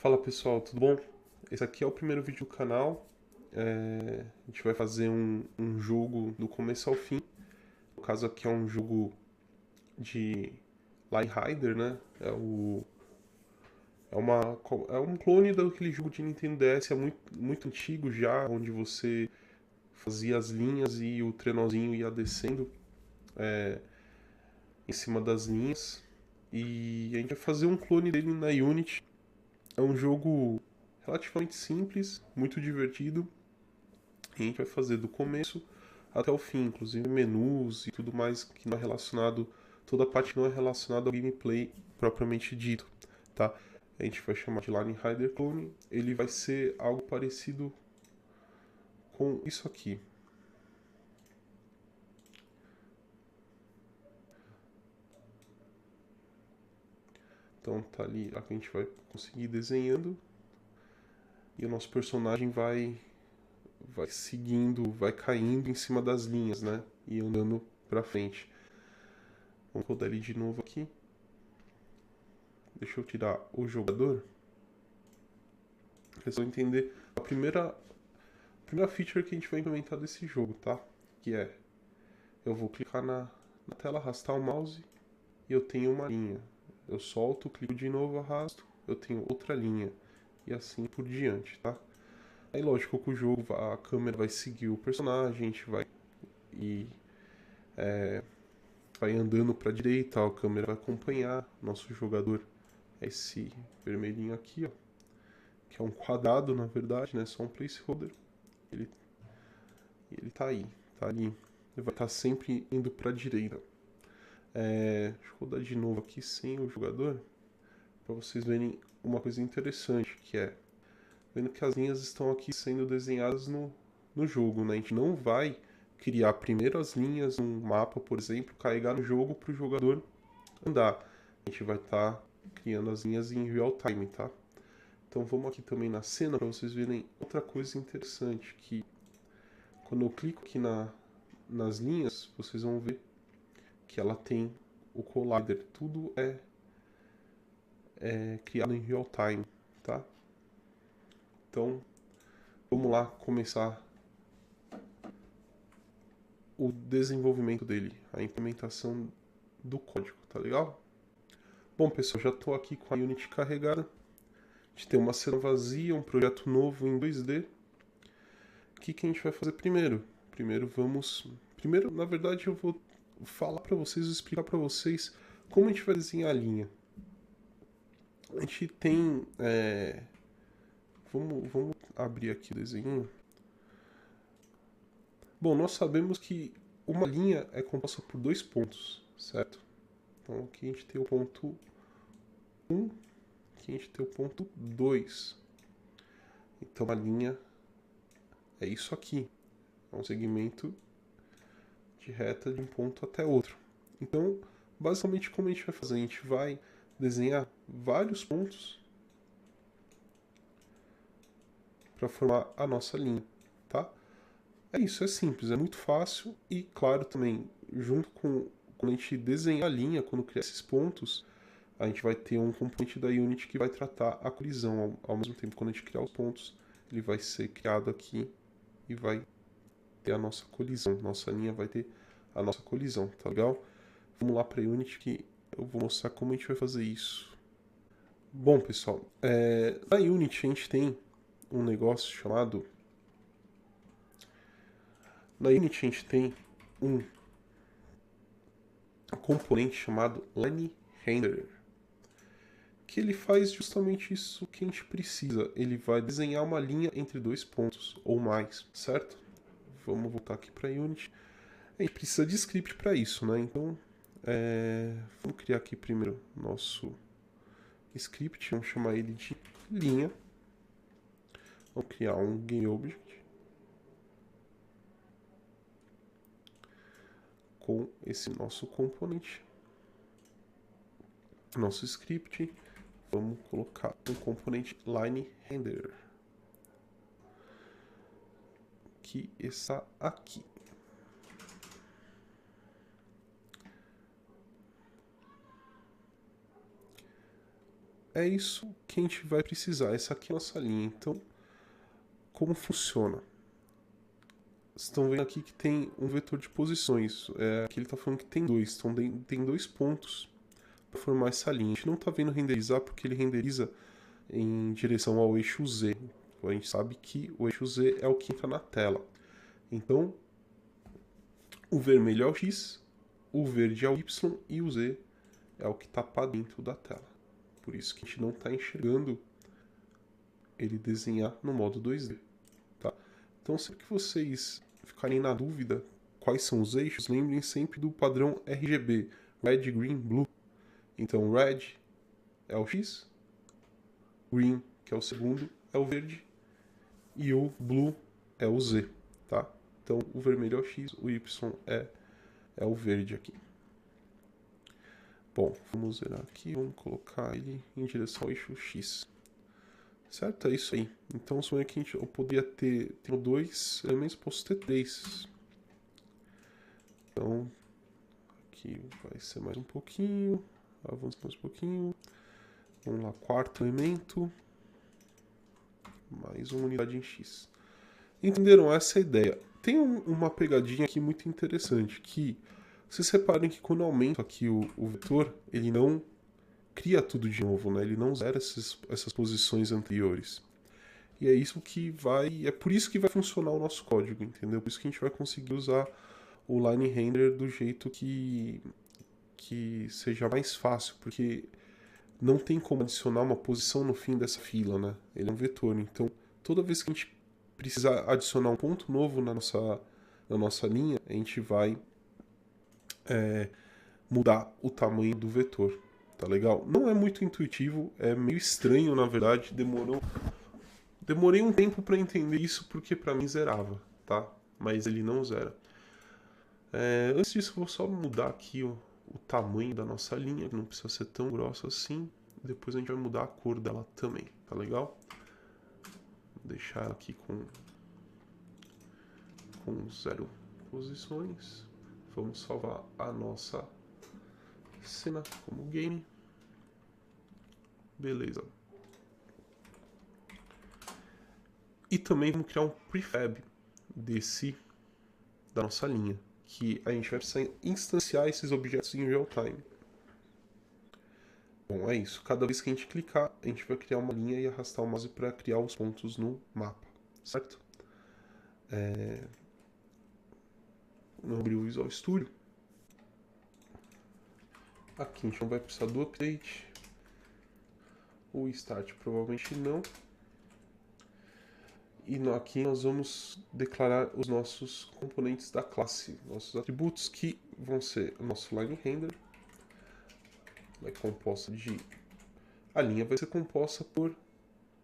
Fala pessoal, tudo bom? Esse aqui é o primeiro vídeo do canal. A gente vai fazer um jogo do começo ao fim. No caso aqui é um jogo de Line Rider, né? É um clone daquele jogo de Nintendo DS, é muito antigo já, onde você fazia as linhas e o trenózinho ia descendo em cima das linhas. E a gente vai fazer um clone dele na Unity. É um jogo relativamente simples, muito divertido. E a gente vai fazer do começo até o fim, inclusive menus e tudo mais que não é relacionado, toda a parte que não é relacionada ao gameplay propriamente dito, tá? A gente vai chamar de Line Rider Clone. Ele vai ser algo parecido com isso aqui. Então tá ali, aqui a gente vai conseguir ir desenhando e o nosso personagem vai seguindo, vai caindo em cima das linhas, né? E andando pra frente. Vamos rodar ele de novo aqui. Deixa eu tirar o jogador. Vocês vão entender a primeira feature que a gente vai implementar desse jogo, tá? Que é, eu vou clicar na tela, arrastar o mouse e eu tenho uma linha. Eu solto, clico de novo, arrasto, eu tenho outra linha. E assim por diante, tá? Aí lógico que o jogo, a câmera vai seguir o personagem, a gente e vai andando para direita, a câmera vai acompanhar nosso jogador. É esse vermelhinho aqui, ó, que é um quadrado na verdade, né? Só um placeholder. Ele, ele tá aí, tá ali. Ele vai estar sempre indo para a direita. Deixa eu rodar de novo aqui sem o jogador, para vocês verem uma coisa interessante, que é vendo que as linhas estão aqui sendo desenhadas no jogo, né? A gente não vai criar primeiro as linhas num mapa, por exemplo, carregar no jogo para o jogador andar. A gente vai estar criando as linhas em real time, tá? Então vamos aqui também na cena para vocês verem outra coisa interessante, que quando eu clico aqui nas linhas, vocês vão ver que ela tem o collider. Tudo é criado em real time, tá? Então vamos lá começar o desenvolvimento dele, a implementação do código, tá legal? Bom pessoal, já estou aqui com a Unity carregada. A gente tem uma cena vazia, um projeto novo em 2D. O que a gente vai fazer primeiro? Primeiro, na verdade, eu vou falar para vocês, explicar para vocês como a gente vai desenhar a linha. A gente tem. Vamos abrir aqui o desenho. Bom, nós sabemos que uma linha é composta por dois pontos, certo? Então aqui a gente tem o ponto 1, aqui a gente tem o ponto 2. Então a linha é isso aqui. É um segmento de reta de um ponto até outro. Então, basicamente como a gente vai fazer? A gente vai desenhar vários pontos para formar a nossa linha, tá? É isso, é simples, é muito fácil e claro também, junto com quando a gente desenhar a linha, quando criar esses pontos, a gente vai ter um componente da Unity que vai tratar a colisão. Ao mesmo tempo, quando a gente criar os pontos, ele vai ser criado aqui e vai ter a nossa colisão. Nossa linha vai ter a nossa colisão, tá legal? Vamos lá para a Unity que eu vou mostrar como a gente vai fazer isso. Bom, pessoal, na Unity a gente tem um negócio chamado... Na Unity a gente tem um componente chamado Line Render, que ele faz justamente isso que a gente precisa. Ele vai desenhar uma linha entre dois pontos ou mais, certo? Vamos voltar aqui para a Unity. A gente precisa de script para isso, né? Então, vamos criar aqui primeiro nosso script, vamos chamar ele de linha. Vamos criar um GameObject com esse nosso componente, nosso script. Vamos colocar um componente LineRender, que está aqui. é isso que a gente vai precisar. Essa aqui é a nossa linha. Então, como funciona? Vocês estão vendo aqui que tem um vetor de posições. Aqui ele está falando que tem dois. Então, tem dois pontos para formar essa linha. A gente não está vendo renderizar porque ele renderiza em direção ao eixo Z. Então, a gente sabe que o eixo Z é o que entra na tela. Então, o vermelho é o X, o verde é o Y e o Z é o que está para dentro da tela. Por isso que a gente não está enxergando ele desenhar no modo 2D. Tá? Então, sempre que vocês ficarem na dúvida quais são os eixos, lembrem sempre do padrão RGB, Red, Green, Blue. Então, Red é o X, Green, que é o segundo, é o verde, e o Blue é o Z. Tá? Então, o vermelho é o X, o Y é o verde aqui. Bom, vamos zerar aqui, vamos colocar ele em direção ao eixo X. Certo? É isso aí. Então, suponha que eu poderia ter dois elementos, posso ter três. Então, aqui vai ser mais um pouquinho. Avança mais um pouquinho. Vamos lá, quarto elemento. Mais uma unidade em X. Entenderam essa ideia? Tem uma pegadinha aqui muito interessante, que vocês reparem que quando eu aumento aqui o vetor, ele não cria tudo de novo, né? Ele não zera essas posições anteriores. E é isso que vai. É por isso que vai funcionar o nosso código, entendeu? Por isso que a gente vai conseguir usar o line render do jeito que seja mais fácil, porque não tem como adicionar uma posição no fim dessa fila, né? Ele é um vetor, então toda vez que a gente precisar adicionar um ponto novo na nossa linha, a gente vai mudar o tamanho do vetor. Tá legal? Não é muito intuitivo, é meio estranho, na verdade. Demorei um tempo para entender isso porque para mim zerava, tá? Mas ele não zera. Antes disso, eu vou só mudar aqui o tamanho da nossa linha, que não precisa ser tão grossa assim. Depois a gente vai mudar a cor dela também, tá legal? Vou deixar ela aqui com 0 posições. Vamos salvar a nossa cena como game. Beleza. E também vamos criar um prefab da nossa linha, que a gente vai precisar instanciar esses objetos em real time. Bom, é isso. Cada vez que a gente clicar, a gente vai criar uma linha e arrastar o mouse para criar os pontos no mapa, certo? Vamos abrir o Visual Studio. Aqui a gente não vai precisar do update. O start provavelmente não. E aqui nós vamos declarar os nossos componentes da classe, nossos atributos, que vão ser o nosso line render. A linha vai ser composta por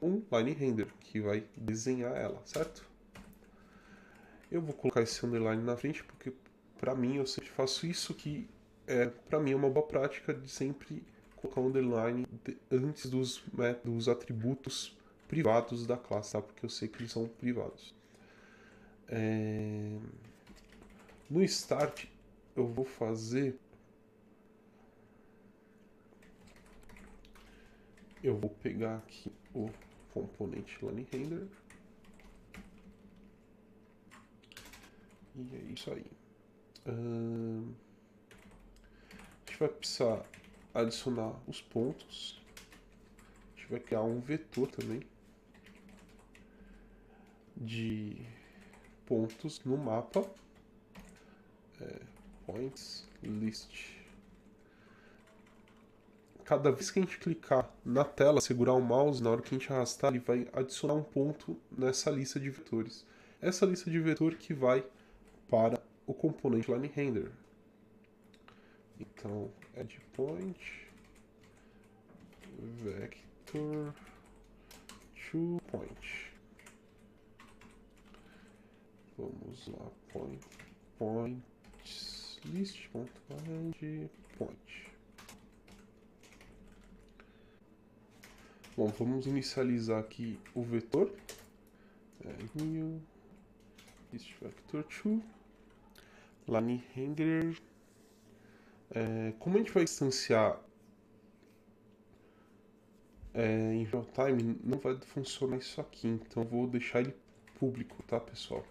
um line render, que vai desenhar ela, certo? Eu vou colocar esse underline na frente, porque para mim eu sempre faço isso, que para mim é uma boa prática de sempre colocar um underline antes dos atributos privados da classe, tá? Porque eu sei que eles são privados. No start eu vou pegar aqui o componente line render. E é isso aí. A gente vai precisar adicionar os pontos. A gente vai criar um vetor também de pontos no mapa. Points list. Cada vez que a gente clicar na tela, segurar o mouse, na hora que a gente arrastar, ele vai adicionar um ponto nessa lista de vetores. Essa lista de vetor que vai para o componente line render. Então, add point vector to point. Vamos lá, points list.add point. Bom, vamos inicializar aqui o vetor. New list vector to line render. Como a gente vai instanciar em real time não vai funcionar isso aqui, então eu vou deixar ele público, tá, pessoal?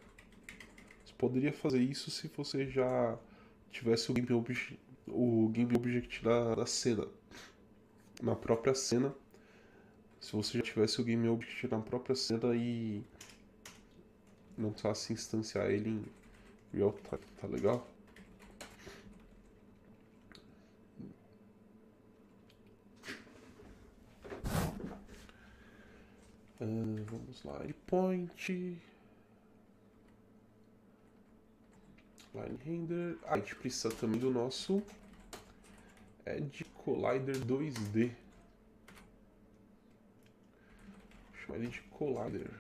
Você poderia fazer isso se você já tivesse o game object da cena, na própria cena. Se você já tivesse o game object na própria cena e não precisasse instanciar ele em real time, tá legal? Vamos lá, endpoint, line render. A gente precisa também do nosso Edge Collider 2D. Vou chamar ele de Collider,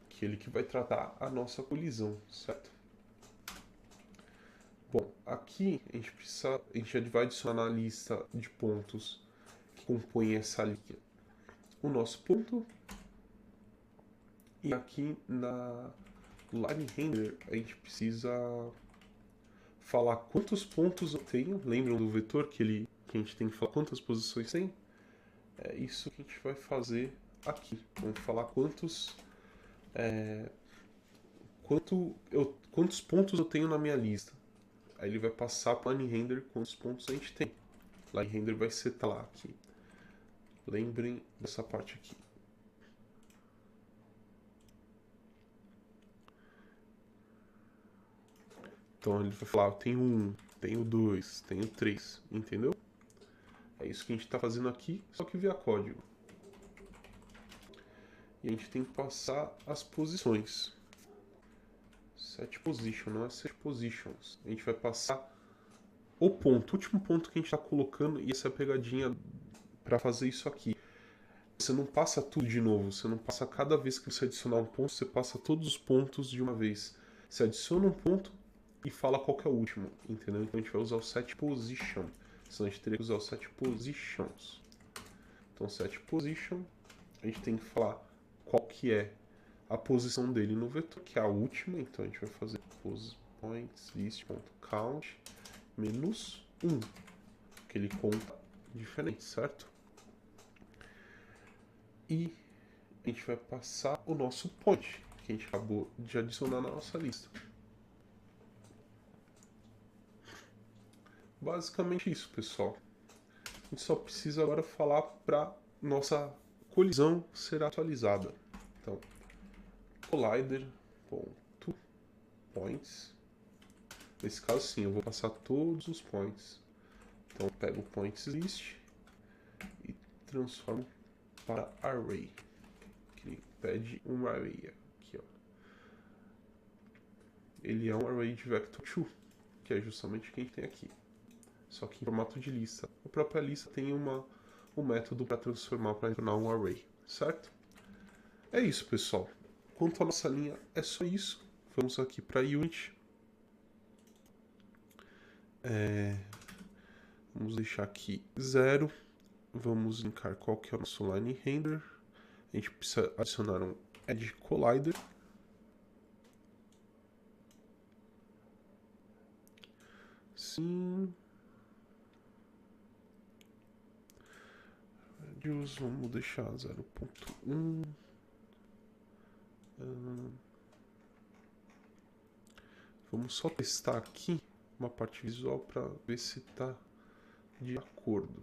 que é ele que vai tratar a nossa colisão, certo? Bom, aqui a gente vai adicionar na lista de pontos que compõem essa linha o nosso ponto, e aqui na line render a gente precisa falar quantos pontos eu tenho. Lembram do vetor que a gente tem que falar quantas posições tem? É isso que a gente vai fazer aqui. Vamos falar quantos pontos eu tenho na minha lista. Aí ele vai passar para o line render quantos pontos a gente tem. Line render vai setar lá aqui. Lembrem dessa parte aqui. Então ele vai falar, eu tenho 1, tenho 2, tenho 3, entendeu? É isso que a gente está fazendo aqui, só que via código. E a gente tem que passar as posições. Set position, não é set positions. A gente vai passar o ponto, o último ponto que a gente está colocando, e essa é a pegadinha para fazer isso aqui. Você não passa tudo de novo, você não passa cada vez que você adicionar um ponto, você passa todos os pontos de uma vez. Você adiciona um ponto e fala qual que é o último, entendeu? Então a gente vai usar o set position, senão a gente teria que usar o set positions. Então set position, a gente tem que falar qual que é a posição dele no vetor, que é a última, então a gente vai fazer points_list.count menos 1, que ele conta diferente, certo? E a gente vai passar o nosso point, que a gente acabou de adicionar na nossa lista. Basicamente isso, pessoal. A gente só precisa agora falar para nossa colisão ser atualizada. Então, collider.points. Nesse caso, sim, eu vou passar todos os points. Então, eu pego o points list e transformo para array. Que ele pede um array aqui, ó. Ele é um array de vector2, que é justamente o que a gente tem aqui, só que em formato de lista. A própria lista tem um método para transformar, para tornar um array, certo? É isso, pessoal. Quanto à nossa linha, é só isso. Vamos aqui para Unity. Vamos deixar aqui 0. Vamos linkar qual que é o nosso line render. A gente precisa adicionar um Edge Collider. Sim. Vamos deixar 0.1. Vamos só testar aqui uma parte visual para ver se está de acordo.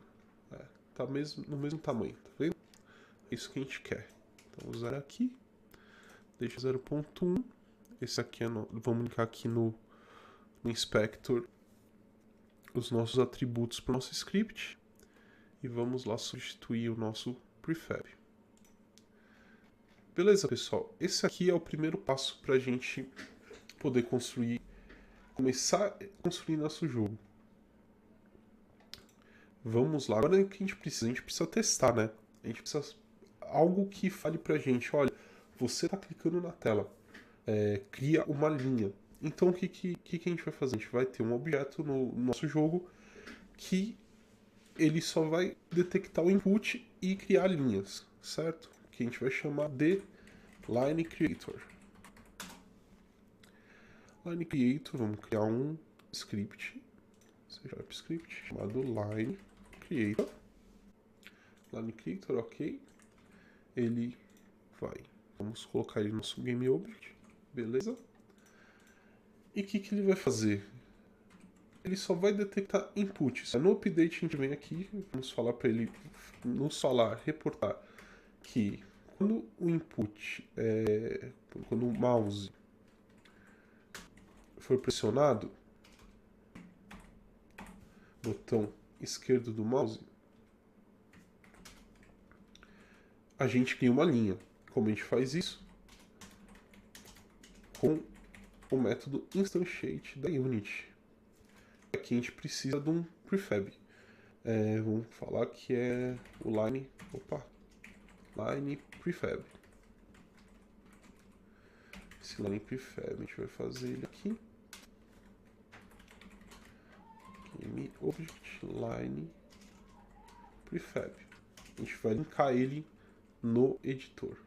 Tá no mesmo tamanho, tá vendo? É isso que a gente quer. Então, usar aqui, deixa 0.1. Esse aqui vamos linkar aqui no inspector os nossos atributos para o nosso script. E vamos lá substituir o nosso prefab. Beleza, pessoal? Esse aqui é o primeiro passo para a gente poder começar a construir nosso jogo. Vamos lá. Agora o que a gente precisa? A gente precisa testar, né? A gente precisa algo que fale pra gente, olha, você está clicando na tela, cria uma linha. Então o que a gente vai fazer? A gente vai ter um objeto no nosso jogo que ele só vai detectar o input e criar linhas, certo? Que a gente vai chamar de Line Creator. Line Creator, vamos criar um script, JavaScript, chamado Line Creator. line creator, ok. Ele vai. Vamos colocar ele no nosso game object, beleza? E o que ele vai fazer? Ele só vai detectar inputs. No update a gente vem aqui, vamos falar para ele reportar que quando o input, quando o mouse for pressionado, botão esquerdo do mouse, a gente cria uma linha. Como a gente faz isso? Com o método instantiate da Unity. Aqui a gente precisa de um prefab. Vamos falar que é o line prefab. Esse line prefab a gente vai fazer ele aqui. Game object line prefab. A gente vai linkar ele no editor.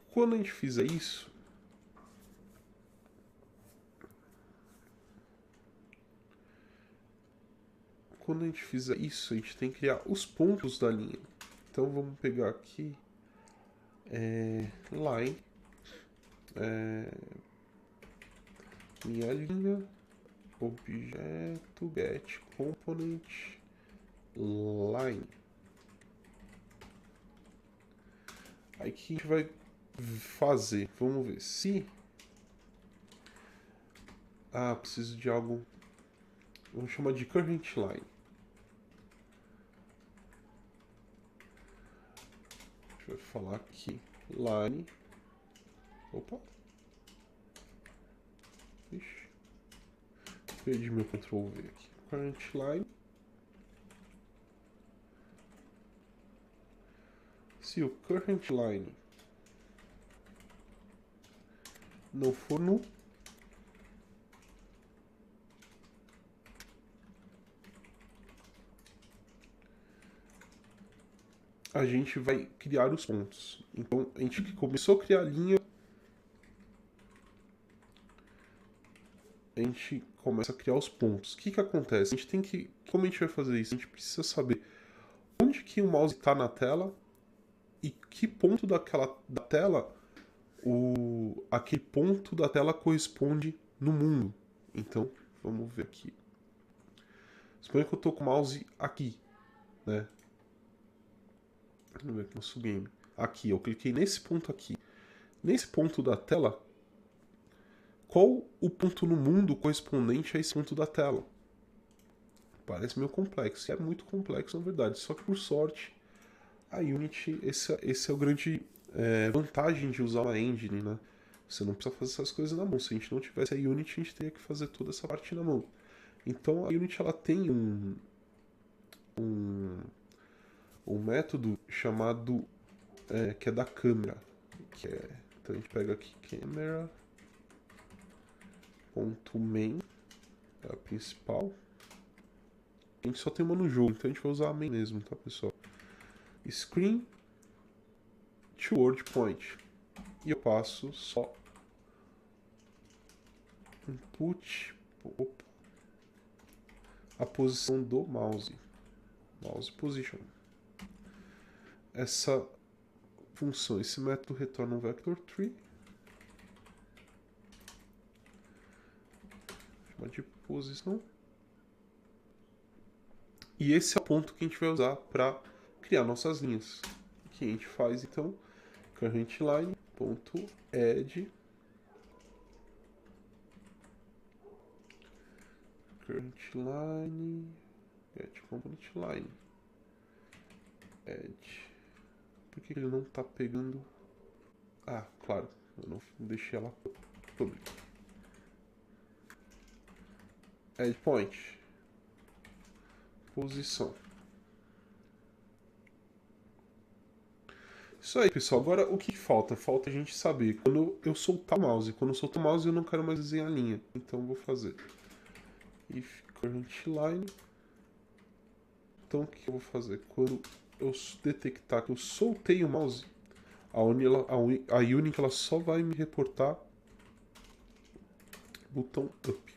Quando a gente fizer isso, a gente tem que criar os pontos da linha. Então vamos pegar aqui line, minha linha, objeto get component line. Aí o que a gente vai fazer? Vamos ver se... preciso de algo... Vamos chamar de current line. A gente vai falar aqui line... Ixi. Perdi meu Ctrl V aqui. Current line. Se o current line não for null, a gente vai criar os pontos. Então a gente começou a criar a linha, a gente começa a criar os pontos. O que acontece? A gente tem que... Como a gente vai fazer isso? A gente precisa saber onde que o mouse está na tela e que ponto da tela aquele ponto da tela corresponde no mundo. Então, vamos ver aqui. Suponha que eu estou com o mouse aqui, né? Vamos ver aqui no nosso game. Aqui, eu cliquei nesse ponto aqui. Nesse ponto da tela, qual o ponto no mundo correspondente a esse ponto da tela? Parece meio complexo. É muito complexo, na verdade. Só que, por sorte, a Unity, esse é o grande vantagem de usar uma engine, né? Você não precisa fazer essas coisas na mão. Se a gente não tivesse a Unity, a gente teria que fazer toda essa parte na mão. Então, a Unity ela tem um método chamado que é da câmera. Então a gente pega aqui camera.main, é a principal. A gente só tem uma no jogo, então a gente vai usar a main mesmo, tá, pessoal? Screen to word point. E eu passo só input, a posição do mouse position. Essa função, esse método retorna um vector tree, chama de posição. E esse é o ponto que a gente vai usar para criar nossas linhas. O que a gente faz então? Current line.add current line get component line add. Por que ele não está pegando? Claro, eu não deixei ela pública. Add point, posição. Isso aí, pessoal. Agora, o que falta? Falta a gente saber quando eu soltar o mouse. Quando eu soltar o mouse, eu não quero mais desenhar a linha. Então, eu vou fazer if current line. Então, o que eu vou fazer? Quando eu detectar que eu soltei o mouse, a Unity ela só vai me reportar botão up.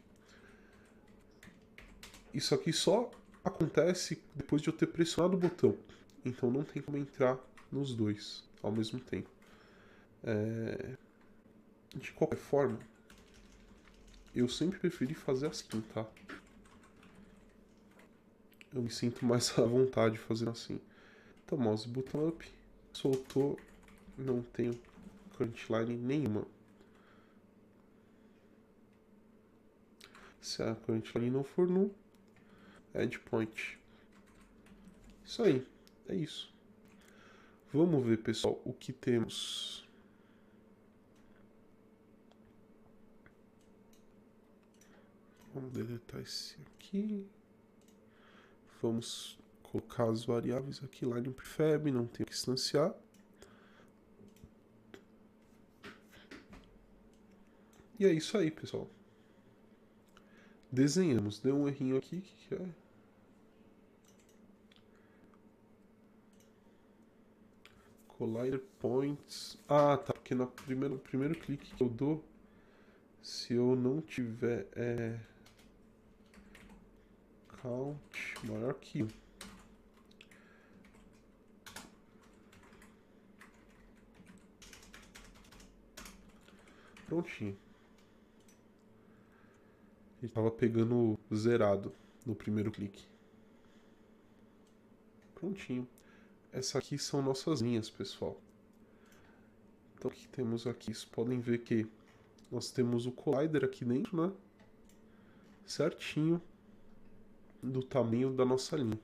Isso aqui só acontece depois de eu ter pressionado o botão. Então não tem como entrar nos dois ao mesmo tempo. De qualquer forma, eu sempre preferi fazer assim, tá? Eu me sinto mais à vontade fazendo assim. Então, mouse button up, soltou, não tenho current line nenhuma. Se a current line não for null, add point. Isso aí, é isso. Vamos ver, pessoal, o que temos. Vamos deletar esse aqui. Vamos colocar as variáveis aqui, line prefab, não tem que instanciar. E é isso aí, pessoal. Desenhamos. Deu um errinho aqui, que é? Collider points. Ah, tá, porque no primeiro clique que eu dou, se eu não tiver count maior que 1. Prontinho. Ele tava pegando zerado no primeiro clique. Prontinho. Essas aqui são nossas linhas, pessoal. Então o que temos aqui? Vocês podem ver que nós temos o collider aqui dentro, né? Certinho do tamanho da nossa linha.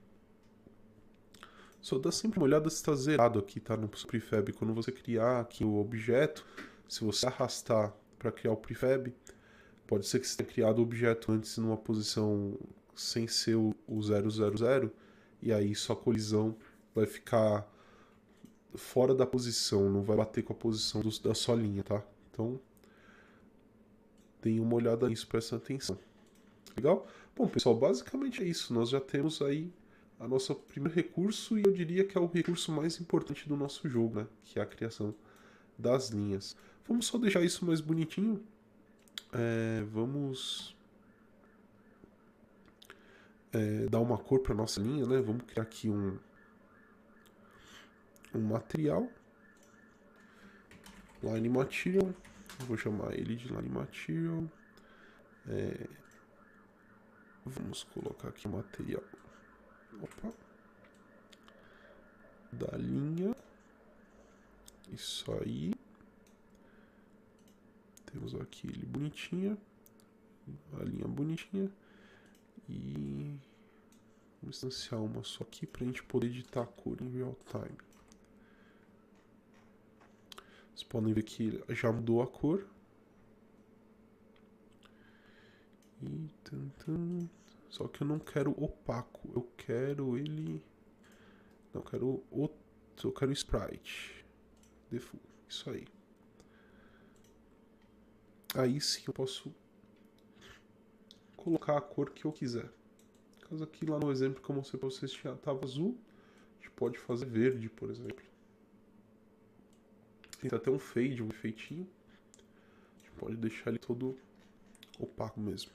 Só dá sempre uma olhada se está zerado aqui, tá? No prefab. Quando você criar aqui o objeto, se você arrastar para criar o prefab, pode ser que você tenha criado o objeto antes numa posição sem ser o 000, e aí sua colisão vai ficar fora da posição, não vai bater com a posição da sua linha, tá? Então, deem uma olhada nisso, prestem atenção. Legal? Bom, pessoal, basicamente é isso. Nós já temos aí a nosso primeiro recurso, e eu diria que é o recurso mais importante do nosso jogo, né? Que é a criação das linhas. Vamos só deixar isso mais bonitinho. Vamos dar uma cor para nossa linha, né? Vamos criar aqui um material. Line Material. Vou chamar ele de Line Material. Vamos colocar aqui o material. Opa. Da linha. Isso aí. Temos aqui ele bonitinha. A linha bonitinha. E vamos instanciar uma só aqui para a gente poder editar a cor em real time. Vocês podem ver que já mudou a cor. E só que eu não quero opaco, eu quero ele. Não, eu quero outro, eu quero sprite. Default, isso aí. Aí sim eu posso colocar a cor que eu quiser. No caso aqui lá no exemplo que eu mostrei pra vocês já estava azul, a gente pode fazer verde, por exemplo. Tem até um fade, um efeitinho. A gente pode deixar ele todo opaco mesmo.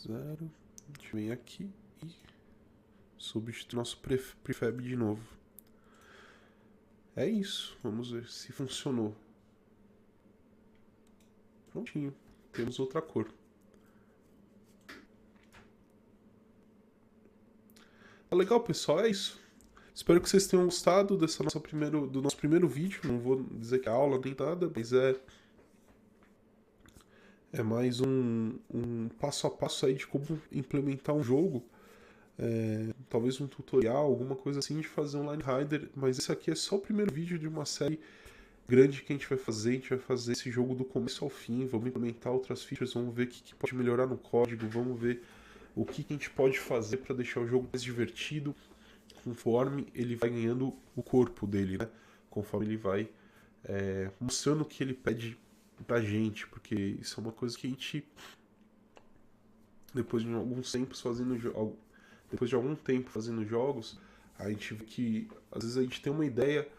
0. A gente vem aqui e substitui nosso prefab de novo. É isso. Vamos ver se funcionou. Prontinho. Temos outra cor. Tá legal, pessoal? É isso. Espero que vocês tenham gostado do nosso primeiro vídeo. Não vou dizer que é aula nem nada, mas é mais um passo a passo aí de como implementar um jogo. Talvez um tutorial, alguma coisa assim de fazer um Line Rider. Mas esse aqui é só o primeiro vídeo de uma série grande que a gente vai fazer. A gente vai fazer esse jogo do começo ao fim. Vamos implementar outras features, vamos ver o que pode melhorar no código. Vamos ver o que a gente pode fazer para deixar o jogo mais divertido, conforme ele vai ganhando o corpo dele, né? Conforme ele vai mostrando o que ele pede pra gente, porque isso é uma coisa que a gente, depois de algum tempo fazendo jogos, a gente vê que às vezes a gente tem uma ideia,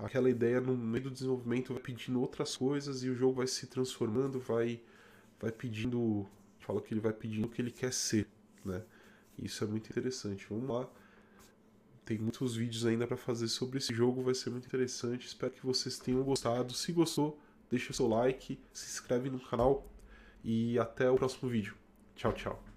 aquela ideia no meio do desenvolvimento vai pedindo outras coisas e o jogo vai se transformando, vai pedindo Fala que ele vai pedindo o que ele quer ser, né? Isso é muito interessante. Vamos lá. Tem muitos vídeos ainda para fazer sobre esse jogo, vai ser muito interessante. Espero que vocês tenham gostado. Se gostou, deixa o seu like, se inscreve no canal e até o próximo vídeo. Tchau, tchau.